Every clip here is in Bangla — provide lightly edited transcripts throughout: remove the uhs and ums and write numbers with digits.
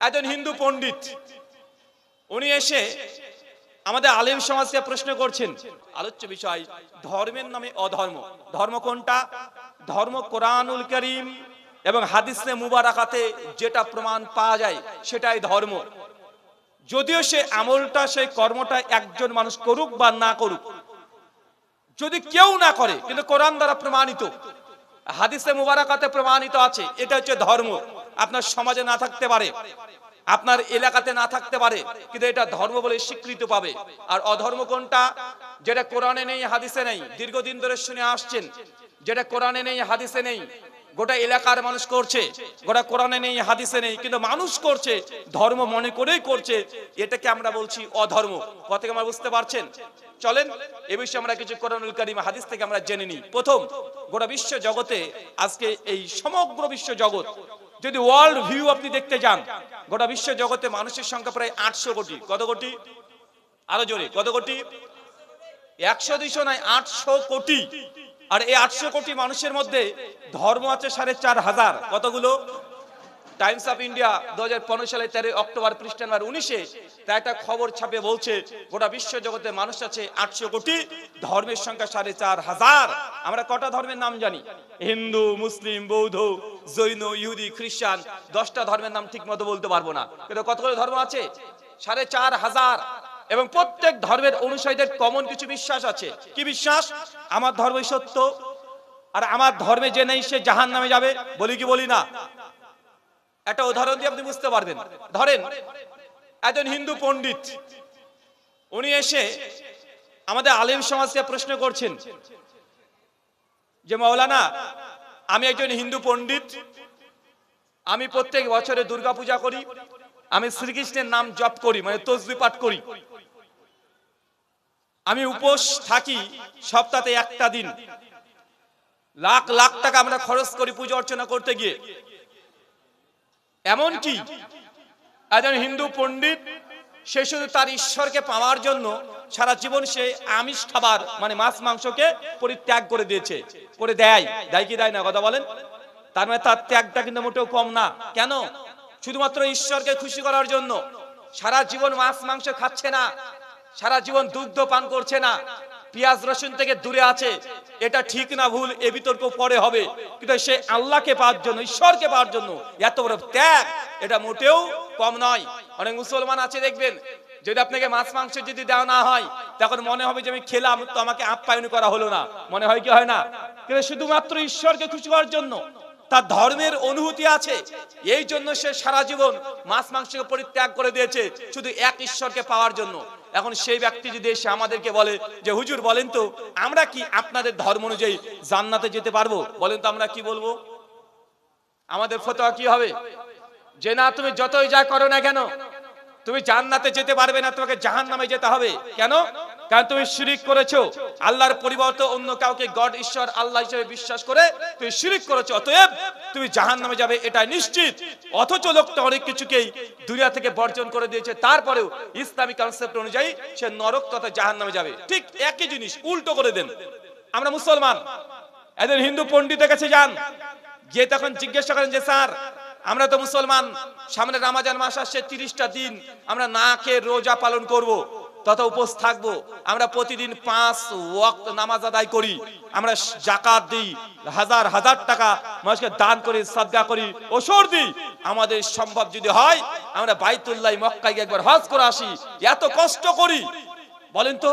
একজন হিন্দু পণ্ডিত উনি এসে আমাদের আলেম সমাজকে প্রশ্ন করছেন। আলোচ্য বিষয় ধর্মের নামে অধর্ম। ধর্ম কোনটা? ধর্ম কোরআনুল কারীম এবং হাদিসে মুবারাকাতে যেটা প্রমাণ পাওয়া যায় সেটাই ধর্ম। যদিও সে আমলটা সেই কর্মটা একজন মানুষ করুক বা না করুক, যদি কেউ না করে কিন্তু কোরআন দ্বারা প্রমাণিত, হাদিসে মুবারাকাতে প্রমাণিত আছে, এটা হচ্ছে ধর্ম। আপনার সমাজে না থাকতে পারে, আপনার এলাকাতে না থাকতে পারে, কিন্তু এটা ধর্ম বলে স্বীকৃতি পাবে। আর অধর্ম কোনটা? যেটা কোরআনে নেই, হাদিসে নেই, দীর্ঘদিন ধরে শুনে আসছেন, যেটা কোরআনে নেই, হাদিসে নেই, গোটা এলাকার মানুষ করছে, গোটা কোরআনে নেই, হাদিসে নেই, কিন্তু মানুষ করছে, ধর্ম মনে করেই করছে, এটাকে আমরা বলছি অধর্ম। কথা কি আমরা বুঝতে পারছেন? চলেন এ বিষয়ে আমরা কিছু কোরআনুল কারীম হাদিস থেকে আমরা জেনে নিই। প্রথম, গোটা বিশ্ব জগতে আজকে এই সমগ্র বিশ্ব জগৎ যদি ওয়ার্ল্ড ভিউ আপনি দেখতে যান, গোটা বিশ্ব জগতে মানুষের সংখ্যা প্রায় 800 কোটি। কত কোটি? আরো জোরে, কত কোটি? 100-200 নয়, 800 কোটি। আর এই 800 কোটি মানুষের মধ্যে ধর্ম আছে 4,500। কতগুলো? টাইমস অফ ইন্ডিয়া 2015 সালে 13 অক্টোবর পৃষ্ঠা নাম্বার 19-এ তা একটা খবর ছাপে বলছে গোটা বিশ্ব জগতে মানুষ আছে 800 কোটি, ধর্মের সংখ্যা 4,500। আমরা কটা ধর্মের নাম জানি? হিন্দু, মুসলিম, বৌদ্ধ, জৈন, ইহুদি, খ্রিস্টান, 10টা ধর্মের নাম ঠিক মতো বলতে পারবো না, কিন্তু কতগুলো ধর্ম আছে? 4,500। এবং প্রত্যেক ধর্মের অনুসারীদের কমন কিছু বিশ্বাস আছে। কি বিশ্বাস? আমার ধর্মই সত্য, আর আমার ধর্মে যে নেই সে জাহান্নামে যাবে। বলি কি বলি না? একটা উদাহরণ দিয়ে আপনি বুঝতে পারবেন। ধরেন একজন হিন্দু পণ্ডিত উনি এসে আমাদের আলেম সমাজকে প্রশ্ন করছেন যে মাওলানা, আমি একজন হিন্দু পণ্ডিত, আমি প্রত্যেক বছরে দুর্গা পূজা করি, আমি শ্রীকৃষ্ণের নাম জপ করি, মানে তসবিহ পাঠ করি, আমি উপোস থাকি সপ্তাহে একটা দিন, লাখ লাখ টাকা আমরা খরচ করি পূজা অর্চনা করতে গিয়ে। এমন কি একজন হিন্দু পণ্ডিত সে শুধু তার ঈশ্বরকে পাওয়ার জন্য সারা জীবন সে আমিষ খাবার মানে মাছ মাংসকে পরিত্যাগ করে দিয়েছে, করে দেয়। দেয় কি দেয় না? কথা বলেন। তার মানে তার ত্যাগটা কিন্তু মোটেও কম না। কেন? শুধুমাত্র ঈশ্বরকে খুশি করার জন্য সারা জীবন মাছ মাংস খাচ্ছে না, সারা জীবন দুগ্ধ পান করছে না, পেঁয়াজ রসুন থেকে দূরে আছে। এটা ঠিক না ভুল এ বিতর্ক পরে হবে, কিন্তু সে আল্লাহকে পাওয়ার জন্য, ঈশ্বরকে পাওয়ার জন্য এত বড় ত্যাগ, এটা মোটেও কম নয়। অনেক মুসলমান আছে দেখবেন, যদি আপনাকে মাছ মাংস যদি দেওয়া না হয় তখন মনে হবে যে আমি খেলাম তো আমাকে আপ্যায়ন করা হলো না, মনে হয় কি হয় না? কিন্তু শুধুমাত্র ঈশ্বরকে খুশি করার জন্য তার ধর্মের অনুভূতি আছে, এই জন্য সে সারা জীবন মাছ মাংসকে পরিত্যাগ করে দিয়েছে শুধু এক ঈশ্বরকে পাওয়ার জন্য। এখন সেই ব্যক্তি যদি এসে আমাদেরকে বলে যে হুজুর বলেন তো আমরা কি আপনাদের ধর্ম অনুযায়ী জান্নাতে যেতে পারবো? বলেন তো আমরা কি বলবো? আমাদের ফতোয়া কি হবে? যে না, তুমি যতই যা করো না কেন তুমি জান্নাতে যেতে পারবে না, তোমাকে জাহান্নামে যেতে হবে। কেন? কারণ তুমি শিরক করেছো, আল্লাহর পরিবর্তে অন্য কাউকে গড ঈশ্বর আল্লাহ হিসেবে বিশ্বাস করে তুমি শিরক করেছো, অতএব তুমি জাহান্নামে যাবে, এটা নিশ্চিত। অথচ লোকটা অনেক কিছুকেই দুনিয়া থেকে বর্জন করে দিয়েছে, তারপরেও ইসলামিক কনসেপ্ট অনুযায়ী সে নরক তথা জাহান্নামে যাবে। ঠিক একই জিনিস উল্টো করে দেন। আমরা মুসলমান একজন হিন্দু পণ্ডিতের কাছে যান, গিয়ে তখন জিজ্ঞাসা করেন যে স্যার আমরা তো মুসলমান, সামনে রমজান মাস আসছে, 30টা দিন আমরা না খেয়ে রোজা পালন করব তথা উপোস থাকবো, আমরা প্রতিদিন 5 ওয়াক্ত নামাজ আদায় করি, আমরা যাকাত দিই, হাজার হাজার টাকা মানুষকে দান করি, সাদকা করি, ওসর দিই, আমাদের সম্ভব যদি হয় আমরা বাইতুল্লাহ মক্কায় গিয়ে একবার হজ করে আসি, এত কষ্ট করি, বলেন তো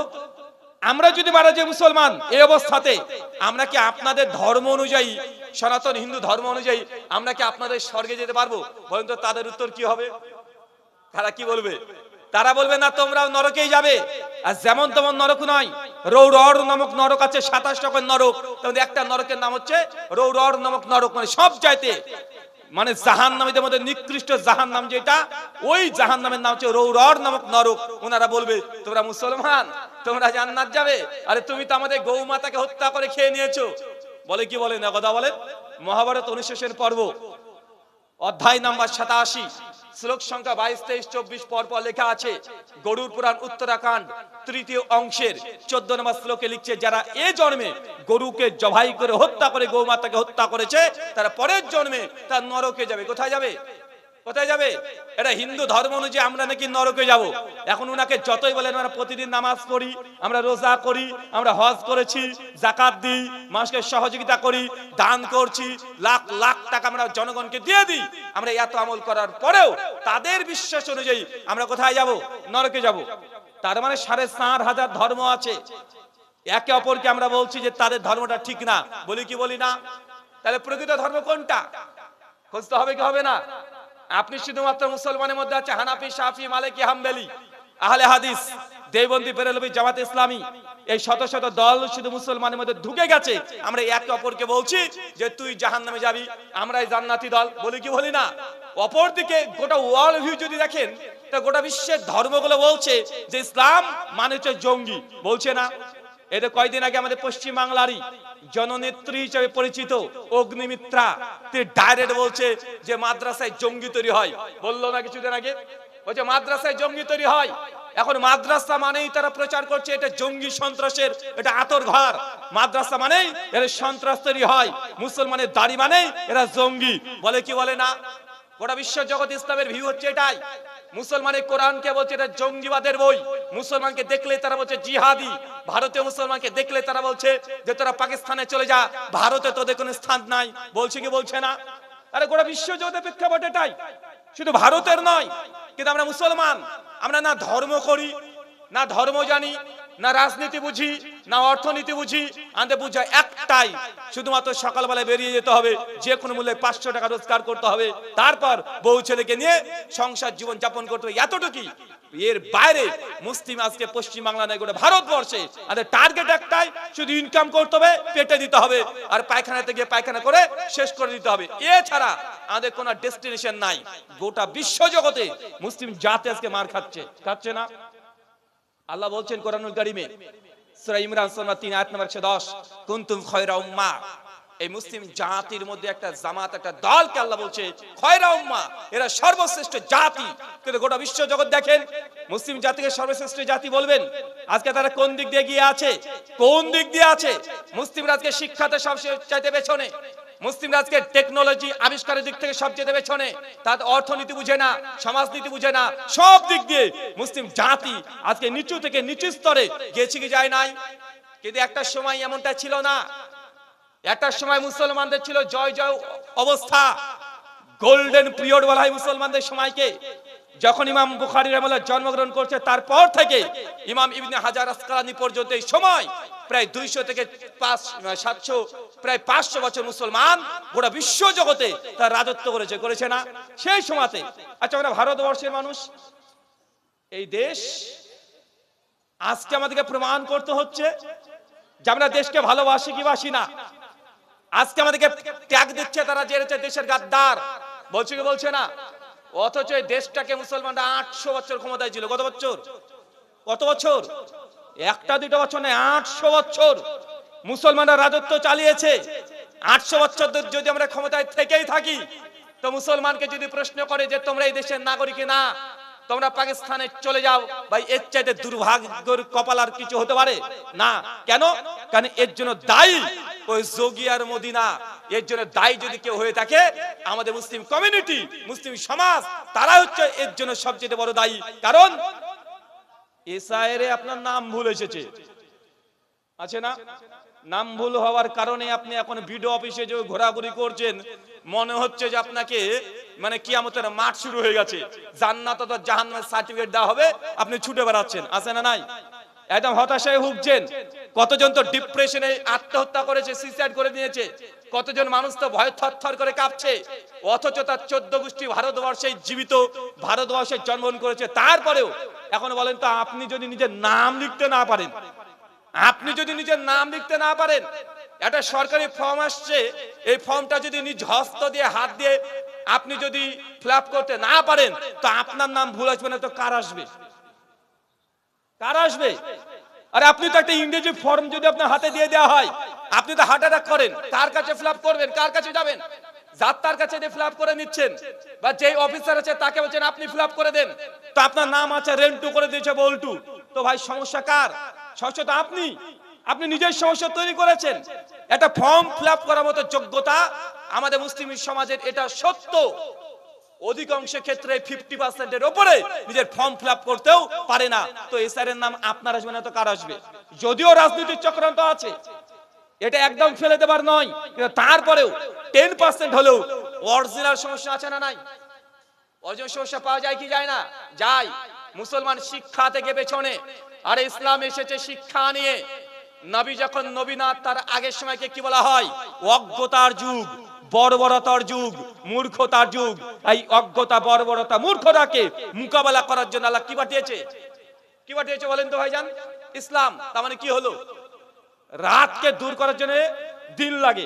আমরা যদি মারা যাই মুসলমান এই অবস্থাতে আমরা কি আপনাদের ধর্ম অনুযায়ী, সনাতন হিন্দু ধর্ম অনুযায়ী আমরা কি আপনাদের স্বর্গে যেতে পারবো? বলেন তো তাদের উত্তর কি হবে? তারা কি বলবে? তারা বলবে না তোমরাও নরকেই যাবে। আর যেমন তেমন নরক নয়, রৌরর নামক নরক আছে, 27 রকম নরক, তাহলে একটা নরকের নাম হচ্ছে রৌরর নামক নরক, মানে সব চাইতে মানে জাহান্নামীদের মধ্যে নিকৃষ্ট জাহান্নাম যেটা, ওই জাহান্নামের নাম হচ্ছে রৌরর নামক নরক। ওনারা বলবে তোমরা মুসলমান, তোমরা জান্নাত যাবে, আরে তুমি তো আমাদের গৌ মাতাকে হত্যা করে খেয়ে নিয়েছো। বলে কি বলে না? কথা বলেন। মহাভারত অনুশাসন পর্ব অধ্যায় নাম্বার 87 শ্লোক সংখ্যা 22, 23, 24 পর লেখা আছে, গরুড় পুরাণ উত্তরাখণ্ড 3য় অংশের 14 নম্বর শ্লোকে লিখছে, যারা এ জন্মে গরুকে জবাই করে হত্যা করে গৌ মাতাকে হত্যা করেছে তারা পরের জন্মে তার নরকে যাবে। কোথায় যাবে? কোথায় যাবে? এটা হিন্দু ধর্ম অনুযায়ী আমরা নাকি নরকে যাব। এখন উনাকে যতই বলেন আমরা প্রতিদিন নামাজ পড়ি, আমরা রোজা করি, আমরা হজ করেছি, যাকাত দিই, মানুষকে সহযোগিতা করি, দান করছি, লাখ লাখ টাকা আমরা জনগণকে দিয়ে দিই, আমরা এত আমল করার পরেও তাদের বিশ্বাস অনুযায়ী আমরা কোথায় যাব? নরকে যাব। তার মানে 4,500 ধর্ম আছে, একে অপরকে আমরা বলছি যে তাদের ধর্মটা ঠিক না, বলি কি বলি না? তাহলে প্রকৃত ধর্ম কোনটা খুঁজতে হবে কি হবে না? আপনি শুধুমাত্র মুসলমানের মধ্যে আছে হানাফি, শাফি, মালিকি, হাম্বলি, আহলে হাদিস, দেওবন্দি, বেরেলভি, জামাত ইসলামী, এই শত শত দল শুধু মুসলমানের মধ্যে ঢুকে গেছে। আমরা একে অপরকে বলছি যে তুই জাহান্নামে যাবি, আমরাই জান্নাতি দল, বলি কি বলি না? অপরদিকে গোটা ওয়ার্ল্ড ভিউ যদি দেখেন, তা গোটা বিশ্বের ধর্মগুলো বলছে যে ইসলাম মানে হচ্ছে জঙ্গি, বলছে না? এটা কয়েকদিন আগে আমাদের পশ্চিম বাংলারই জননেত্রী হিসেবে পরিচিত অগ্নিমিত্রা, তিনি ডাইরেক্ট বলছে যে মাদ্রাসায় জঙ্গি তৈরি হয়। বললো না কিছুদিন আগে, বলছে মাদ্রাসায় জঙ্গি তৈরি হয়। এখন মাদ্রাসা মানেই তারা প্রচার করছে এটা জঙ্গি সন্ত্রাসের, এটা আতর ঘর। মাদ্রাসা মানেই এরা সন্ত্রাস তৈরি হয়, মুসলমানের দাড়ি মানেই এরা জঙ্গি, বলে কি বলে না? গোটা বিশ্ব জগৎ ইসলামের ভিউ হচ্ছে এটাই। মুসলমানের কোরআনকে বলছে এটা জঙ্গিবাদের বই, মুসলমানকে দেখলে তারা বলছে জিহাদি, ভারতীয় মুসলমানকে দেখলে তারা বলছে যে তোরা পাকিস্তানে চলে যা, ভারতে তোদের কোনো স্থান নাই, বলছে কি বলছে না? আরে গোটা বিশ্ব জগতের প্রেক্ষাপট এটাই, শুধু ভারতের নয়। কিন্তু আমরা মুসলমান, আমরা না ধর্ম করি, না ধর্ম জানি, না রাজনীতি বুঝি, না অর্থনীতি বুঝি। আমাদের বুঝা একটাই, শুধুমাত্র সকালবেলায় বেরিয়ে যেতে হবে, যে কোনো মূল্যে 500 টাকা রোজগার করতে হবে, তারপর বউ ছেলেকে নিয়ে সংসার জীবন যাপন করতে হবে, এতটুকুই। এর বাইরে মুসলিম আজকে পশ্চিম বাংলা নয়, গোটা ভারতবর্ষে আমাদের টার্গেট একটাই, শুধু ইনকাম করতে হবে, পেটে দিতে হবে, আর পায়খানাতে গিয়ে পায়খানা করে শেষ করে দিতে হবে। এছাড়া আমাদের কোনো ডেস্টিনেশন নাই। গোটা বিশ্ব জগতে মুসলিম জাতি আজকে মার খাচ্ছে না? আল্লাহ বলছেন কোরআনুল কারীমে সূরা ইমরান সূরা 3 আয়াত নম্বর 110, কুনতুম খায়রা উম্মাহ, এই মুসলিম জাতির মধ্যে একটা জামাত, একটা দলকে আল্লাহ বলছে খায়রা উম্মাহ, এরা সর্বশ্রেষ্ঠ জাতি। কিন্তু গোটা বিশ্ব জগৎ দেখেন, মুসলিম জাতিকে সর্বশ্রেষ্ঠ জাতি বলবেন, আজকে তারা কোন দিক দিয়ে গিয়ে আছে? কোন দিক দিয়ে আছে? মুসলিমরা আজকে শিক্ষাতে সবচেয়ে চাইতে পেছনে, মুসলিমরা আজকে টেকনোলজি আবিষ্কারের দিক থেকে সবচেয়ে পেছনে, তার অর্থনীতি বুঝে না, সমাজনীতি বুঝে না, সব দিক দিয়ে মুসলিম জাতি আজকে নিচু থেকে নিচু স্তরে গেছে কি যায় নাই? কিন্তু একটা সময় এমনটা ছিল না। একটা সময় মুসলমানদের ছিল জয় জয় অবস্থা, গোল্ডেন পিরিয়ড বলা হয় মুসলমানদের সময়কে। যখন ইমাম বুখারী রাহিমাহুল্লাহ জন্মগ্রহণ করছে, তারপর থেকে ইমাম ইবনে হাজার আসকালানি পর্যন্ত এই সময় প্রায় 200 থেকে 700, প্রায় 500 বছর মুসলমান গোটা বিশ্ব জগতে তার রাজত্ব করেছে না? সেই সময়তে আচ্ছা, আমরা ভারতবর্ষের মানুষ, এই দেশ আজকে আমাদেরকে প্রমাণ করতে হচ্ছে যে আমরা দেশকে ভালোবাসি কি বাসি না। আজকে আমাদেরকে ত্যাগ দিচ্ছে তারা, যে দেশের গাদ্দার, বলছে কি বলছে না? অথচ এই দেশটাকে মুসলমানরা 800 বছর ক্ষমতায় ছিল। কত বছর? একটা দুটো বছর নয়, 800 বছর মুসলমানরা রাজত্ব চালিয়েছে। 800 বছর যদি আমরা ক্ষমতায় থেকেই থাকি, তো মুসলমানকে যদি প্রশ্ন করে যে তোমরা এই দেশের নাগরিক না, তোমরা পাকিস্তানে চলে যাও, ভাই এর চাইতে দুর্ভাগ্যের কপাল আর কিছু হতে পারে না। কেন? কারণ এর জন্য দায়ী ওই যোগী আর মদিনা। এর জন্য দায়ী যদি কেউ হয়ে থাকে, আমাদের মুসলিম কমিউনিটি, মুসলিম সমাজ, তারা হচ্ছে এর জন্য সবচেয়ে বড় দায়ী। কারণ এসআইরে আপনার নাম ভুল এসেছে, আছে না? নাম ভুল হওয়ার কারণে আপনি এখন ভিডিও অফিসে যে ঘোরাঘুরি করছেন, মনে হচ্ছে যে আপনাকে মানে কিয়ামতের মাঠ শুরু হয়ে গেছে, জান্নাত অথবা জাহান্নামের সার্টিফিকেট দেওয়া হবে, আপনি ছুটে বেড়াচ্ছেন, আছে না নাই? একদম হতাশায় ভুগছেন। কতজন তো ডিপ্রেশনে আত্মহত্যা করেছে, সুইসাইড করে নিয়েছে। কতজন মানুষ তো ভয় থরথর করে কাঁপছে। অথচ তার 14 গোষ্ঠী ভারতবর্ষে জীবিত, ভারতবর্ষে জন্মগ্রহণ করেছে। তারপরেও এখন বলেন তো, আপনি যদি নিজের নাম লিখতে না পারেন, একটা সরকারি ফর্ম আসছে, এই ফর্মটা যদি নিজ হস্ত দিয়ে, হাত দিয়ে আপনি যদি ফিল আপ করতে না পারেন, তো আপনার নাম ভুল আসবে না, তো কার আসবে? আরে আপনি তো একটা ইংরেজি ফর্ম যদি আপনার হাতে দিয়ে দেওয়া হয়, আপনি তো হার্ট অ্যাটাক করেন, কার কাছে ফিল আপ করবেন? কার কাছে যাবেন? যার তার কাছে ফিল আপ করে নিচ্ছেন, বা যেই অফিসার আছে তাকে বলছেন আপনি ফিল আপ করে দেন, তো আপনার নাম আছে রেন্টু করে দিয়েছে বল্টু। তো ভাই সমস্যা কার? সমস্যা তো আপনি নিজের সমস্যা তৈরি করেছেন। একটা ফর্ম ফিল আপ করার মতো যোগ্যতা আমাদের মুসলিম সমাজের, এটা সত্য। অধিকাংশ ক্ষেত্রে 50% ওপরে নিজের ফর্ম ফিল আপ করতেও পারে না। তো এসআর এর নাম আপনার আসবে না তো কার আসবে? যদিও রাজনৈতিক চক্রান্ত আছে, এটা একদম ফেলে দেবার নয়, কিন্তু তারপরেও 10% হলেও অরিজিনাল সমস্যা আছে না নাই? অরিজিনাল সমস্যা পাওয়া যায় কি যায় না? যায়। মুসলমান শিক্ষা থেকে পেছনে, আর ইসলাম এসেছে শিক্ষা নিয়ে। নবী যখন নবী না, তার আগের সময়কে কি বলা হয়? অজ্ঞতার যুগ, বর্বরতার যুগ, মূর্খতার যুগ। এই অজ্ঞতা, বর্বরতা, মূর্খতাকে মোকাবেলা করার জন্য আল্লাহ কি পাঠিয়েছে? কি পাঠিয়েছে বলেন তো ভাইজান? ইসলাম। তার মানে কি হলো? রাতকে দূর করার জন্য দিন লাগে,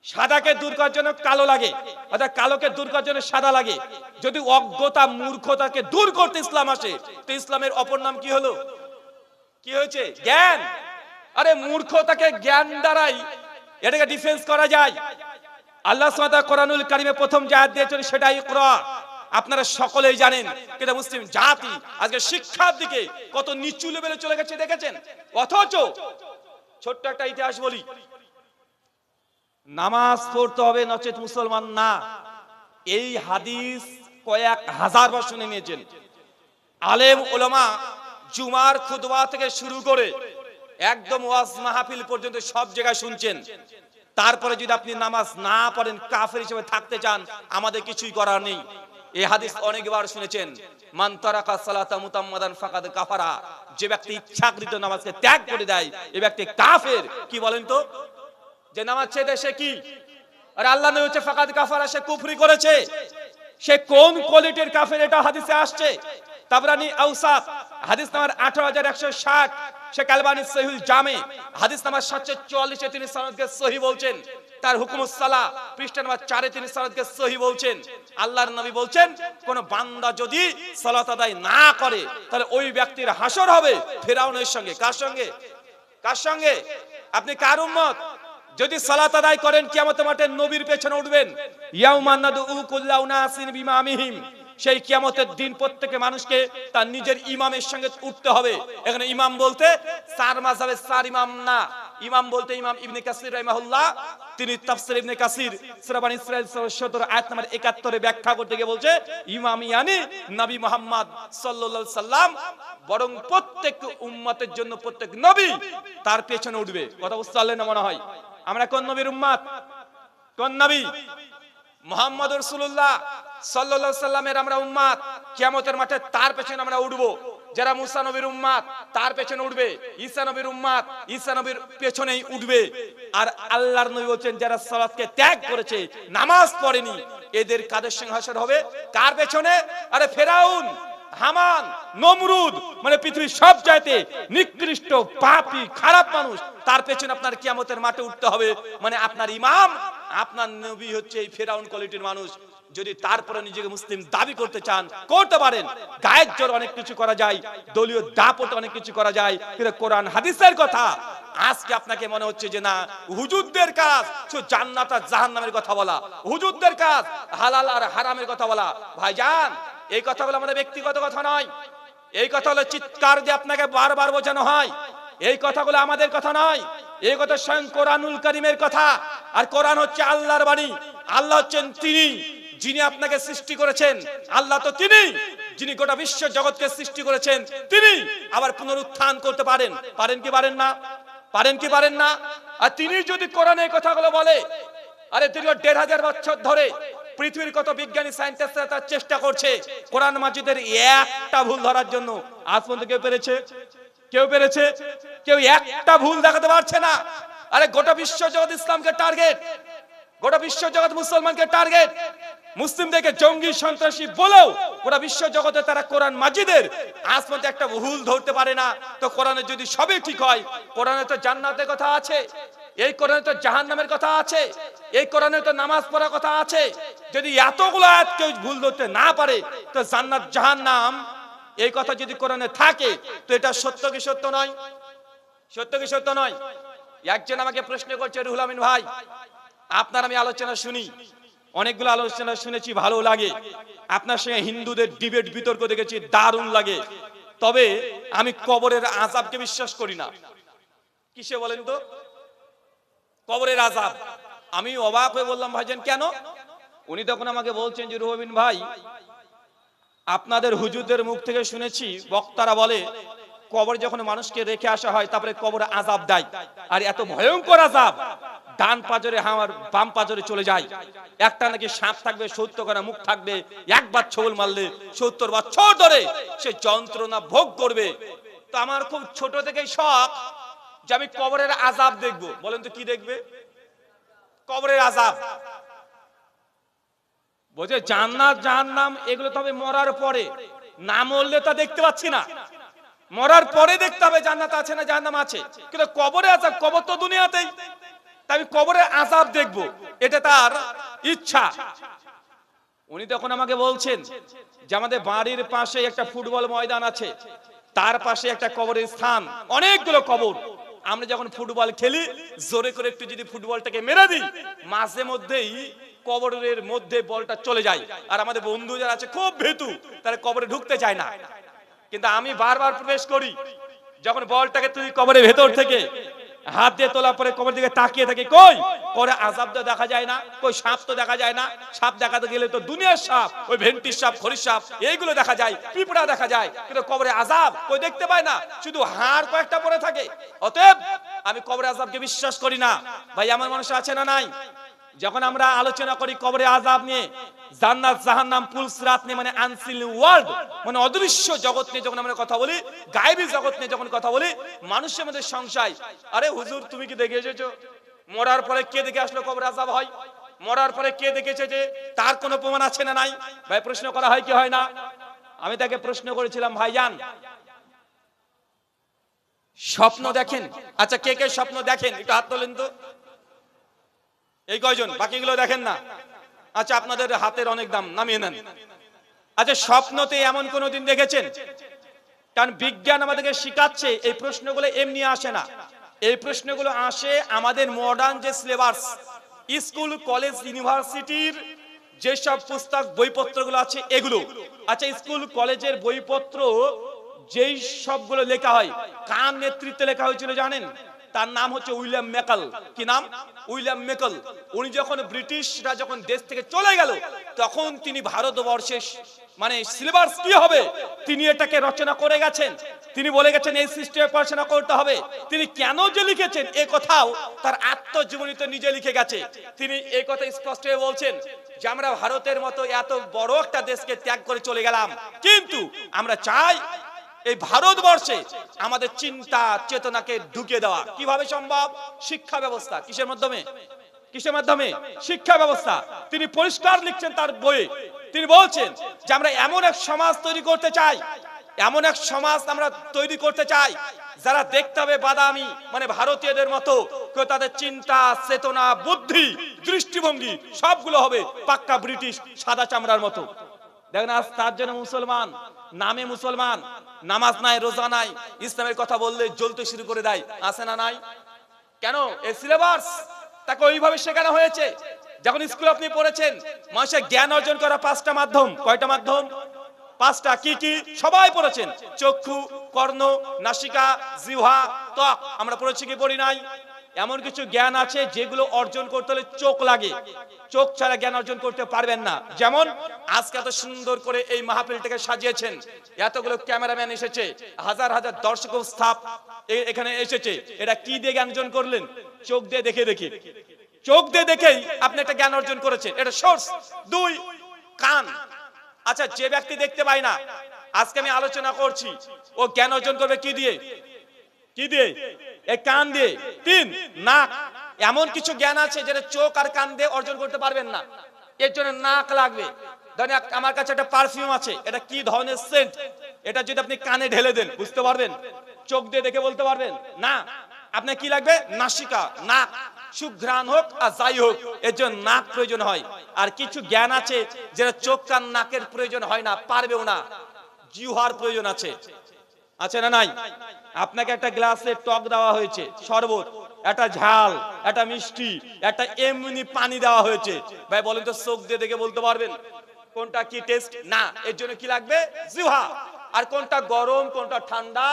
সাদাকে দূর করার জন্য কালো লাগে, অর্থাৎ কালোকে দূর করার জন্য সাদা লাগে। যদি অজ্ঞতা, মূর্খতাকে দূর করতে ইসলাম আসে, তো ইসলামের অপর নাম কি হলো? কি হয়েছে? জ্ঞান। আরে মূর্খতাকে জ্ঞান দ্বারাই এটাকে ডিফেন্স করা যায়। আল্লাহ সুবহানাহু ওয়া তাআলা কোরআনুল কারীমে প্রথম যে আয়াত দিয়েছেন সেটা ইকরা। আপনারা সকলেই জানেন, কিন্তু মুসলিম জাতি আজকে শিক্ষার দিকে কত নিচু লেভেলে চলে গেছে দেখেছেন। অথচ ছোট্ট একটা ইতিহাস বলি, নামাজ পড়তে হবে নচেত মুসলমান না, এই হাদিস কয়েক হাজার বার শুনে নিয়েছেন। আলেম ওলামা জুমার খুতবা থেকে শুরু করে একদম ওয়াজ মাহফিল পর্যন্ত সব জায়গায় শুনছেন। তারপরে যদি আপনি নামাজ না পড়েন, কাফের হিসেবে থাকতে চান, আমাদের কিছুই করার নেই। এই হাদিস অনেকবার শুনেছেন, মান তারাকা সালাতা মুতাম্মাদান ফাকাদ কাফারা। যে ব্যক্তি ইচ্ছাকৃত নামাজকে ত্যাগ করে দেয়, এই ব্যক্তি কাফের। কি বলেন তো? যে নামাজ ছেড়ে সে কি? আর আল্লাহ নবী হচ্ছে ফাকাদ কাফারা, সে কুফরি করেছে। সে কোন কোয়ালিটির কাফের এটা হাদিসে আসছে। তাবরানি আওসাত হাদিস নাম্বার 18160, শেখ আলবানী সহিহুল জামে হাদিস নাম্বার 744 এ তিনি সনদকে সহিহ বলছেন। তার হুকুমুস সালাহ পৃষ্ঠা নাম্বার 4 এ তিনি সনদকে সহিহ বলছেন। আল্লাহর নবী বলছেন, কোন বান্দা যদি সালাত আদায় না করে, তাহলে ওই ব্যক্তির হাসর হবে ফিরআউনের সঙ্গে। কার সঙ্গে? কার সঙ্গে? আপনি কার উম্মত? যদি সালাত আদায় করেন, কিয়ামতের মাঠে নবীর পেছনে উঠবেন। ইয়াউমান নাদউ কুল্লা উনাসিন বিমামিহিম, সেই কিয়ামতের দিন প্রত্যেক মানুষকে তার নিজের ইমামের সঙ্গে উঠতে হবে। এখানে ইমাম বলতে চার মাযহাবের চার ইমাম না, ইমাম বলতে ইমাম ইবনে কাসির রাহিমাহুল্লাহ, তিনি তাফসীর ইবনে কাসির সূরা বনী ইসরাঈল 17 আয়াত নম্বর 71 এ ব্যাখ্যা করতে গিয়ে বলছে, ইমাম ইয়ানি নবী মুহাম্মদ সাল্লাল্লাহু আলাইহি সাল্লাম, বরং প্রত্যেক উম্মতের জন্য প্রত্যেক নবী তার পেছনে উঠবে। কথা বুঝতে পারলেন না মনে হয়? আমরা কোন নবীর উম্মত? কোন নবী? মুহাম্মদ রাসূলুল্লাহ সাল্লাল্লাহু আলাইহি সাল্লামের আমরা উম্মত। কিয়ামতের মাঠে তার পেছনে আমরা উঠব। যারা মুসা নবীর উম্মত তার পেছনে উঠবে, ঈসা নবীর উম্মত ঈসা নবীর পেছনেই উঠবে। আর আল্লাহর নবী বলেন, যারা সালাতকে ত্যাগ করেছে, নামাজ পড়েনি, এদের কাদের সঙ্গে হাসর হবে? কার পেছনে? আরে ফেরাউন, হামান, নমরুদ, মানে পৃথিবীর সব চাইতে নিকৃষ্ট, পাপী, খারাপ মানুষ, তার পেছনে আপনার কিয়ামতের মাঠে উঠতে হবে। মানে আপনার ইমাম, আপনার নবী হচ্ছে এই ফেরাউন কোয়ালিটির মানুষ। যদি তারপরে নিজেকে মুসলিম দাবি করতে চান, করতে পারেন। গায়ের জোর অনেক কিছু করা যায়, দলীয় দাপট অনেক কিছু করা যায়, কিন্তু কোরআন হাদিসের কথা আজকে আপনাকে মনে হচ্ছে যে না, হুজুরদের কাজ শুধু জান্নাত আর জাহান্নামের কথা বলা, হুজুরদের কাজ হালাল আর হারামের কথা বলা। ভাইজান, এই কথাগুলো আমাদের ব্যক্তিগত কথা নয়, এই কথা হলো চিৎকার দিয়ে আপনাকে বারবার বোঝানো হয়। এই কথাগুলো আমাদের কথা নয়, এই কথা স্বয়ং কোরআনুল কারীমের কথা। আর কোরআন হচ্ছে আল্লাহর বাণী। আল্লাহ হচ্ছেন তিনি যিনি আপনাকে সৃষ্টি করেছেন। আল্লাহ তো তিনি যিনি গোটা বিশ্ব জগৎকে সৃষ্টি করেছেন। তিনি আবার পুনরুত্থান করতে পারেন। পারেন কি পারেন না? পারেন কি পারেন না? আর তিনি যদি কোরআনে এই কথাগুলো বলে, আরে দীর্ঘ 1500 বছর ধরে পৃথিবীর কত বিজ্ঞানী সায়েন্টিস্টরা তার চেষ্টা করছে কোরআন মাজিদের একটা ভুল ধরার জন্য। আজ পর্যন্ত কেউ পেরেছে? কেউ পেরেছে? কেউ একটা ভুল দেখাতে পারছে না। আরে গোটা বিশ্ব জগৎ ইসলামকে টার্গেট, গোটা বিশ্ব জগৎ মুসলমানকে টার্গেট। মুসলিমদেরকে জঙ্গি, সন্ত্রাসী বলেও গোটা বিশ্ব জগতে তারা কোরআন মাজিদের আজ পর্যন্ত একটা ভুল ধরতে পারে না। তো কোরআনে যদি সবই ঠিক হয়, কোরআনে তো জান্নাতের কথা আছে, এই কোরআনে তো জাহান্নামের কথা আছে, এই কোরআনে তো নামাজ পড়ার কথা আছে। যদি এতগুলো আয়াত কেউ ভুল ধরতে না পারে, তো জান্নাত জাহান্নাম এই কথা যদি কোরআনে থাকে, তো এটা সত্য কি সত্য নয়? সত্য কি সত্য নয়? একজন আমাকে প্রশ্ন করছে, রুহুল আমিন ভাই, আপনার আমি আলোচনা শুনি, অনেকগুলো আলোচনা শুনেছি, ভালো লাগে। আপনার সঙ্গে হিন্দুদের ডিবেট বিতর্ক দেখেছি, দারুণ লাগে। তবে আমি কবরের আযাবকে বিশ্বাস করি না। কিসে বলেন তো? কবরের আযাব। আমি অবাক হয়ে বললাম, ভাইজান কেন? উনি তখন আমাকে বলছেন যে রুহুবিন ভাই, আপনাদের হুজুরদের মুখ থেকে শুনেছি বক্তারা বলে কবরে যখন মানুষকে রেখে আসা হয় তারপরে কবরে আযাব দেয়, আর এত ভয়ঙ্কর আযাব, ডান পাজরে হাওয়ার বাম পাজরে চলে যায়। একটা নাকি সাপ থাকবে 70 খানা মুখ থাকবে, একবার ছবল মারলে 70 বছর ধরে সে যন্ত্রণা ভোগ করবে। তো আমার খুব ছোট থেকেই শখ যে আমি কবরের আযাব দেখব। বলেন তো কি দেখবে? কবরের আযাব। বলছে জান্নাত জাহান্নাম এগুলো তবে মরার পরে, না মরলে তা দেখতে পাচ্ছি না। মরার পরে দেখতে হবে জান্নাত আছে না জাহান্নাম আছে, কিন্তু কবরে আযাব, কবর তো দুনিয়াতেই, তাই আমি কবরের আযাব দেখব, এটা তার ইচ্ছা। উনি তখন আমাকে বলছেন যে আমাদের বাড়ির পাশে একটা ফুটবল ময়দান আছে, তার পাশে একটা কবরের স্থান, অনেকগুলো কবর। আমরা যখন ফুটবল খেলি জোরে করে একটু যদি ফুটবলটাকে মেরে দিই, মাঝে মধ্যেই কবরের মধ্যে বলটা চলে যায়। আর আমাদের বন্ধু যারা আছে খুব ভীতু, তারা কবরে ঢুকতে চায় না, কিন্তু আমি বারবার প্রবেশ করি। যখন বলটাকে তুই কবরের ভেতর থেকে হাত দিয়ে তোলা পরে কবর দিকে তাকিয়ে থাকি, কই করে আযাব তো দেখা যায় না, কই সাপ তো দেখা যায় না। সাপ দেখাতে গেলে তো দুনিয়ার সাপ, ওই ভেন্টির সাপ, খরির সাপ এইগুলো দেখা যায়, পিঁপড়া দেখা যায়, কিন্তু কবরে আযাব কই দেখতে পায় না, শুধু হাড় কয়েকটা পড়ে থাকে। অতএব আমি কবরে আযাবকে বিশ্বাস করি না। ভাই আমার মানুষ আছে না নাই? যখন আমরা আলোচনা করি কবরে আযাব নিয়ে, জান্নাত জাহান্নাম, পুলসিরাত নিয়ে, মানে আনসিন ওয়ার্ল্ড, মানে অদৃশ্য জগৎ নিয়ে যখন আমরা কথা বলি, গায়েবী জগৎ নিয়ে যখন কথা বলি, মানুষের মধ্যে সংশয়, আরে হুজুর তুমি কি দেখে এসেছো মরার পরে কে দেখে আসলো কবরে আযাব হয়? মরার পরে কে দেখেছে যে তার কোনো প্রমাণ আছে না নাই? ভাই প্রশ্ন করা হয় কি হয় না? আমি তাকে প্রশ্ন করেছিলাম, ভাইজান স্বপ্ন দেখেন? আচ্ছা কে কে স্বপ্ন দেখেন একটু হাত তোলেন তো। এই কয়জন, বাকিগুলো দেখেন না? আচ্ছা আপনাদের হাতের অনেক দাম, নামিয়ে নেন। আচ্ছা স্বপ্নতে এমন কোন দিন দেখেছেন? কারণ বিজ্ঞান আমাদেরকে শিখাচ্ছে এই প্রশ্নগুলো এমনি আসে না, এই প্রশ্নগুলো আসে আমাদের মডার্ন যে সিলেবাস, স্কুল কলেজ ইউনিভার্সিটির যেসব পুস্তক বইপত্রগুলো আছে এগুলো। আচ্ছা স্কুল কলেজের বইপত্র যেই সবগুলো লেখা হয়, কার নেতৃত্বে লেখা হয়েছিল জানেন? তার নাম হচ্ছে উইলিয়াম মেকাল। কি নাম? উইলিয়াম মেকাল। উনি যখন ব্রিটিশরা যখন দেশ থেকে চলে গেল, তখন তিনি ভারতবর্ষের মানে সিলেবাস কি হবে তিনি এটাকে রচনা করে গেছেন। তিনি বলে গেছেন এই সিস্টেমে পড়াশোনা করতে হবে। তিনি কেন যে লিখেছেন এ কথাও তার আত্মজীবনীতে নিজে লিখে গেছে। তিনি এই কথা স্পষ্ট হয়ে বলছেন যে আমরা ভারতের মতো এত বড় একটা দেশকে ত্যাগ করে চলে গেলাম, কিন্তু আমরা চাই এই ভারতবর্ষে আমাদের চিন্তা চেতনাকে ঢুকিয়ে দেওয়া। কিভাবে সম্ভব? শিক্ষা ব্যবস্থা। কিসের মাধ্যমে? কিসের মাধ্যমে? শিক্ষা ব্যবস্থা। তিনি পরিষ্কার লিখছেন তার বইয়ে, তিনি বলছেন যে আমরা এমন এক সমাজ তৈরি করতে চাই, এমন এক সমাজ আমরা তৈরি করতে চাই যারা দেখতে হবে বাদামি, মানে ভারতীয়দের মতো, কেউ তাদের চিন্তা চেতনা বুদ্ধি দৃষ্টিভঙ্গি সবগুলো হবে পাক্কা ব্রিটিশ সাদা চামড়ার মতো। দেখেন আজ তার জন্য মুসলমান, নামে মুসলমান, নামাজ নাই, রোজা নাই, ইসলামের কথা বললে জ্বলতে শুরু করে দেয়। আছে না নাই? কেন? এই সিলেবাস তাকে ওইভাবে শেখানো হয়েছে। যখন স্কুলে আপনি পড়েছেন, মানুষের জ্ঞান অর্জন করা 5টা মাধ্যম। কয়টা মাধ্যম? 5টা। কি কি? সবাই পড়েছেন। চক্ষু, কর্ণ, নাসিকা, জিহ্বা, ত্বক। আমরা পড়েছি কি পড়ি নাই? এমন কিছু জ্ঞান আছে যেগুলো অর্জন করতে হলে চোখ লাগে, চোখ ছাড়া জ্ঞান অর্জন করতে পারবেন না। যেমন আজকে এত সুন্দর করে এই মাহফিলটাকে সাজিয়েছেন, এতগুলো ক্যামেরাম্যান এসেছে, হাজার হাজার দর্শক স্থাপ এখানে এসেছে, এটা কি দিয়ে জ্ঞান অর্জন করলেন? চোখ দিয়ে দেখে দেখে। চোখ দিয়ে দেখেই আপনি একটা জ্ঞান অর্জন করেছেন, এটা সোর্স। 2, কান। আচ্ছা যে ব্যক্তি দেখতে পায় না, আজকে আমি আলোচনা করছি, ও জ্ঞান অর্জন করবে কি দিয়ে? কি দিয়ে? এই কান দিয়ে। 3, নাক। এমন কিছু জ্ঞান আছে যেটা চোখ আর কান দিয়ে অর্জন করতে পারবেন না, এর জন্য নাক লাগবে। ধরেন আমার কাছে একটা পারফিউম আছে, এটা কি ধরনের সেন্ট, এটা যদি আপনি কানে ঢেলে দেন বুঝতে পারবেন? চোখ দিয়ে দেখে বলতে পারবেন না। আপনার কি লাগবে? নাসিকা, নাক। সুঘ্রাণ হোক আর যাই হোক, এর জন্য নাক প্রয়োজন হয়। আর কিছু জ্ঞান আছে যেটা চোখ কান নাকের প্রয়োজন হয় না, পারবেও না, জিহ্বার প্রয়োজন আছে। আছে না নাই? আপনাকে একটা গ্লাসে টক দেওয়া হয়েছে, শরবত, একটা ঝাল, একটা মিষ্টি, একটা এমনি পানি দেওয়া হয়েছে। ভাই বলেন তো চোখ দিয়ে দেখে বলতে পারবেন কোনটা কি টেস্ট? না। এর জন্য কি লাগবে? জিহ্বা। আর কোনটা গরম কোনটা ঠান্ডা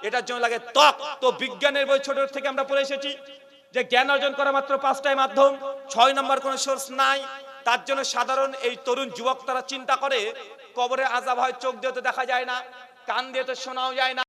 এটার জন্য লাগে ত্বক। তো বিজ্ঞানের বই ছোট থেকে আমরা পড়ে এসেছি যে জ্ঞান অর্জন করা মাত্র 5টাই মাধ্যম, 6 নম্বর কোন সোর্স নাই। তার জন্য সাধারণ এই তরুণ যুবক তারা চিন্তা করে কবরে আযাব হয়, চোখ দিয়ে তো দেখা যায় না, কান দিয়ে তো শোনাও যায় না।